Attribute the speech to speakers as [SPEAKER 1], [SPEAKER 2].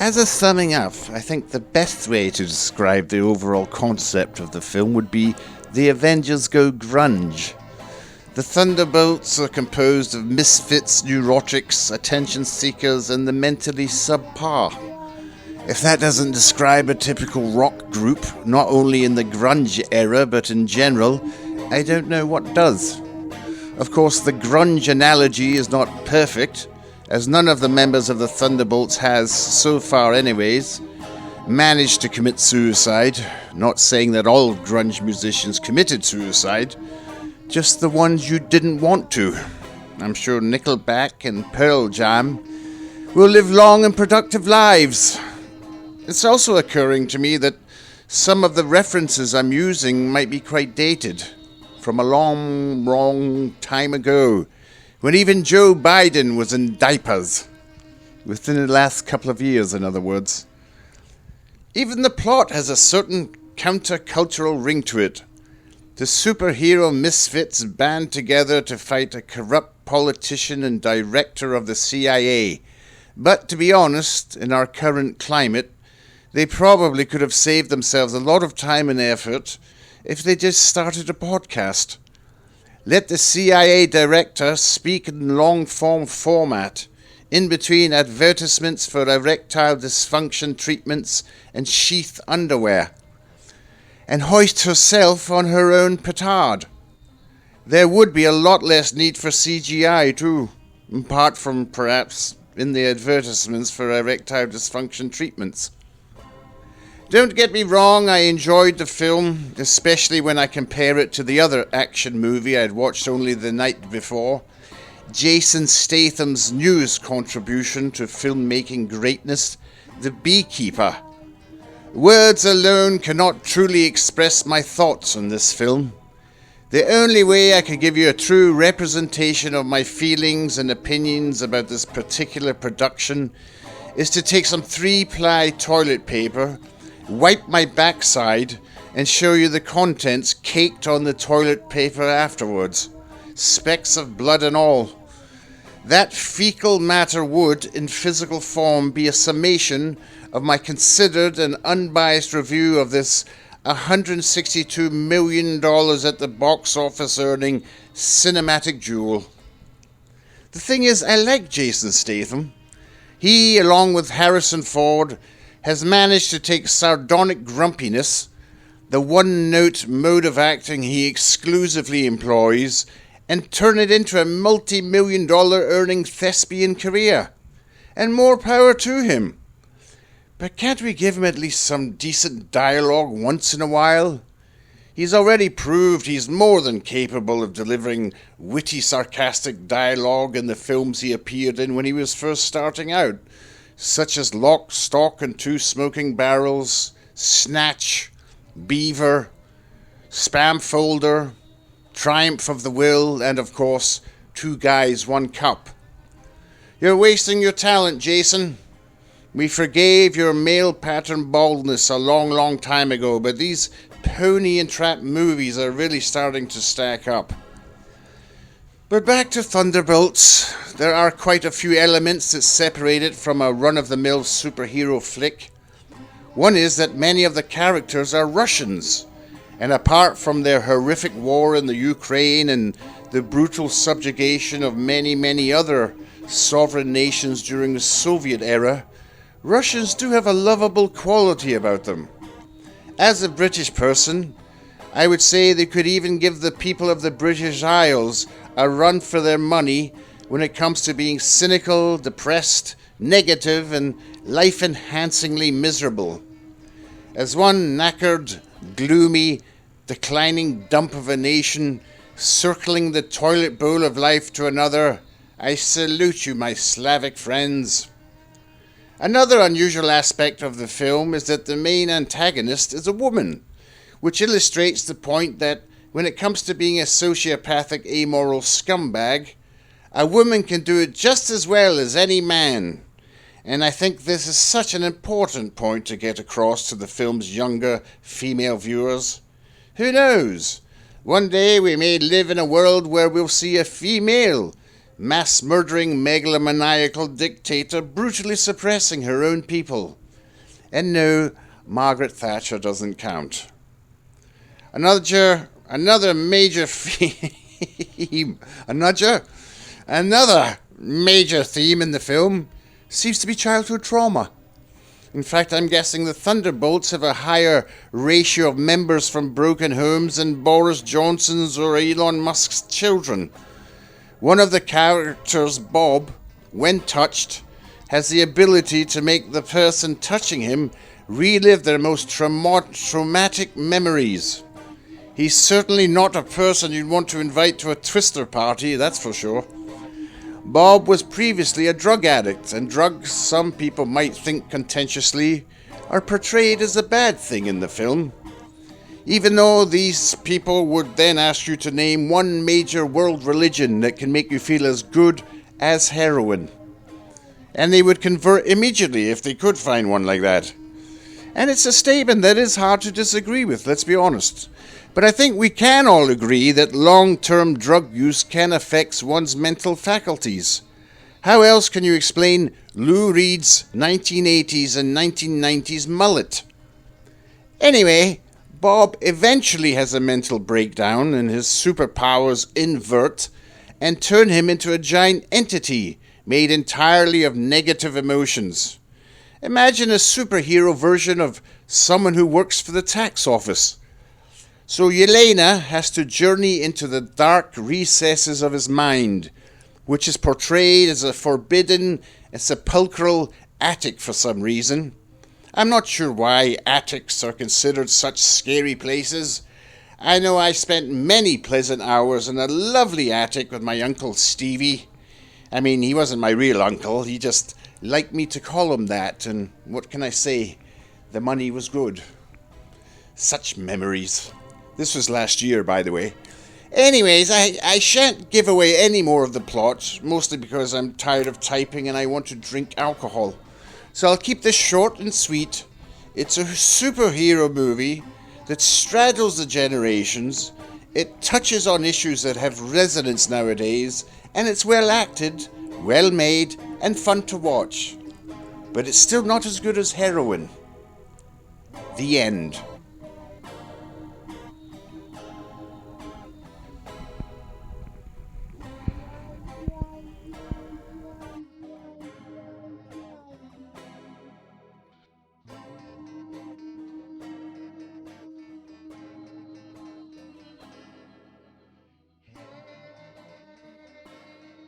[SPEAKER 1] As a summing up, I think the best way to describe the overall concept of the film would be the Avengers go grunge. The Thunderbolts are composed of misfits, neurotics, attention seekers, and the mentally subpar. If that doesn't describe a typical rock group, not only in the grunge era but in general, I don't know what does. Of course, the grunge analogy is not perfect, as none of the members of the Thunderbolts has, so far anyways, managed to commit suicide. Not saying that all grunge musicians committed suicide, just the ones you didn't want to. I'm sure Nickelback and Pearl Jam will live long and productive lives. It's also occurring to me that some of the references I'm using might be quite dated, from a long time ago, when even Joe Biden was in diapers. Within the last couple of years, in other words. Even the plot has a certain countercultural ring to it. The superhero misfits band together to fight a corrupt politician and director of the CIA. But to be honest, in our current climate, they probably could have saved themselves a lot of time and effort if they just started a podcast. Let the CIA director speak in long-form format, in between advertisements for erectile dysfunction treatments and sheath underwear, and hoist herself on her own petard. There would be a lot less need for CGI too, apart from perhaps in the advertisements for erectile dysfunction treatments. Don't get me wrong, I enjoyed the film, especially when I compare it to the other action movie I'd watched only the night before, Jason Statham's newest contribution to filmmaking greatness, The Beekeeper. Words alone cannot truly express my thoughts on this film. The only way I could give you a true representation of my feelings and opinions about this particular production is to take some 3-ply toilet paper, wipe my backside, and show you the contents caked on the toilet paper afterwards. Specks of blood and all. That fecal matter would, in physical form, be a summation of my considered and unbiased review of this $162 million at the box office earning cinematic jewel. The thing is, I like Jason Statham. He, along with Harrison Ford, has managed to take sardonic grumpiness, the one-note mode of acting he exclusively employs, and turn it into a multi-million-dollar earning thespian career. And more power to him. But can't we give him at least some decent dialogue once in a while? He's already proved he's more than capable of delivering witty, sarcastic dialogue in the films he appeared in when he was first starting out, such as Lock, Stock and Two Smoking Barrels, Snatch, Beaver, Spam Folder, Triumph of the Will, and of course, Two Guys, One Cup. You're wasting your talent, Jason. We forgave your male pattern baldness a long time ago, but these pony and trap movies are really starting to stack up. But back to Thunderbolts. There are quite a few elements that separate it from a run-of-the-mill superhero flick. One is that many of the characters are Russians, and apart from their horrific war in the Ukraine and the brutal subjugation of many other sovereign nations during the Soviet era, Russians do have a lovable quality about them. As a British person, I would say they could even give the people of the British Isles a run for their money when it comes to being cynical, depressed, negative, and life-enhancingly miserable. As one knackered, gloomy, declining dump of a nation circling the toilet bowl of life to another, I salute you, my Slavic friends. Another unusual aspect of the film is that the main antagonist is a woman, which illustrates the point that when it comes to being a sociopathic, amoral scumbag, a woman can do it just as well as any man. And I think this is such an important point to get across to the film's younger female viewers. Who knows? One day we may live in a world where we'll see a female mass-murdering megalomaniacal dictator brutally suppressing her own people. And no, Margaret Thatcher doesn't count. Another major theme in the film seems to be childhood trauma. In fact, I'm guessing the Thunderbolts have a higher ratio of members from broken homes than Boris Johnson's or Elon Musk's children. One of the characters, Bob, when touched, has the ability to make the person touching him relive their most traumatic memories. He's certainly not a person you'd want to invite to a twister party, that's for sure. Bob was previously a drug addict, and drugs, some people might think contentiously, are portrayed as a bad thing in the film. Even though these people would then ask you to name one major world religion that can make you feel as good as heroin. And they would convert immediately if they could find one like that. And it's a statement that is hard to disagree with, let's be honest. But I think we can all agree that long-term drug use can affect one's mental faculties. How else can you explain Lou Reed's 1980s and 1990s mullet? Anyway, Bob eventually has a mental breakdown and his superpowers invert and turn him into a giant entity made entirely of negative emotions. Imagine a superhero version of someone who works for the tax office. So Yelena has to journey into the dark recesses of his mind, which is portrayed as a forbidden and sepulchral attic for some reason. I'm not sure why attics are considered such scary places. I know I spent many pleasant hours in a lovely attic with my Uncle Stevie. I mean, he wasn't my real uncle, he just liked me to call him that, and what can I say? The money was good. Such memories. This was last year, by the way. Anyways, I shan't give away any more of the plot, mostly because I'm tired of typing and I want to drink alcohol. So I'll keep this short and sweet. It's a superhero movie that straddles the generations. It touches on issues that have resonance nowadays, and it's well acted, well made, and fun to watch. But it's still not as good as Heroin. The end.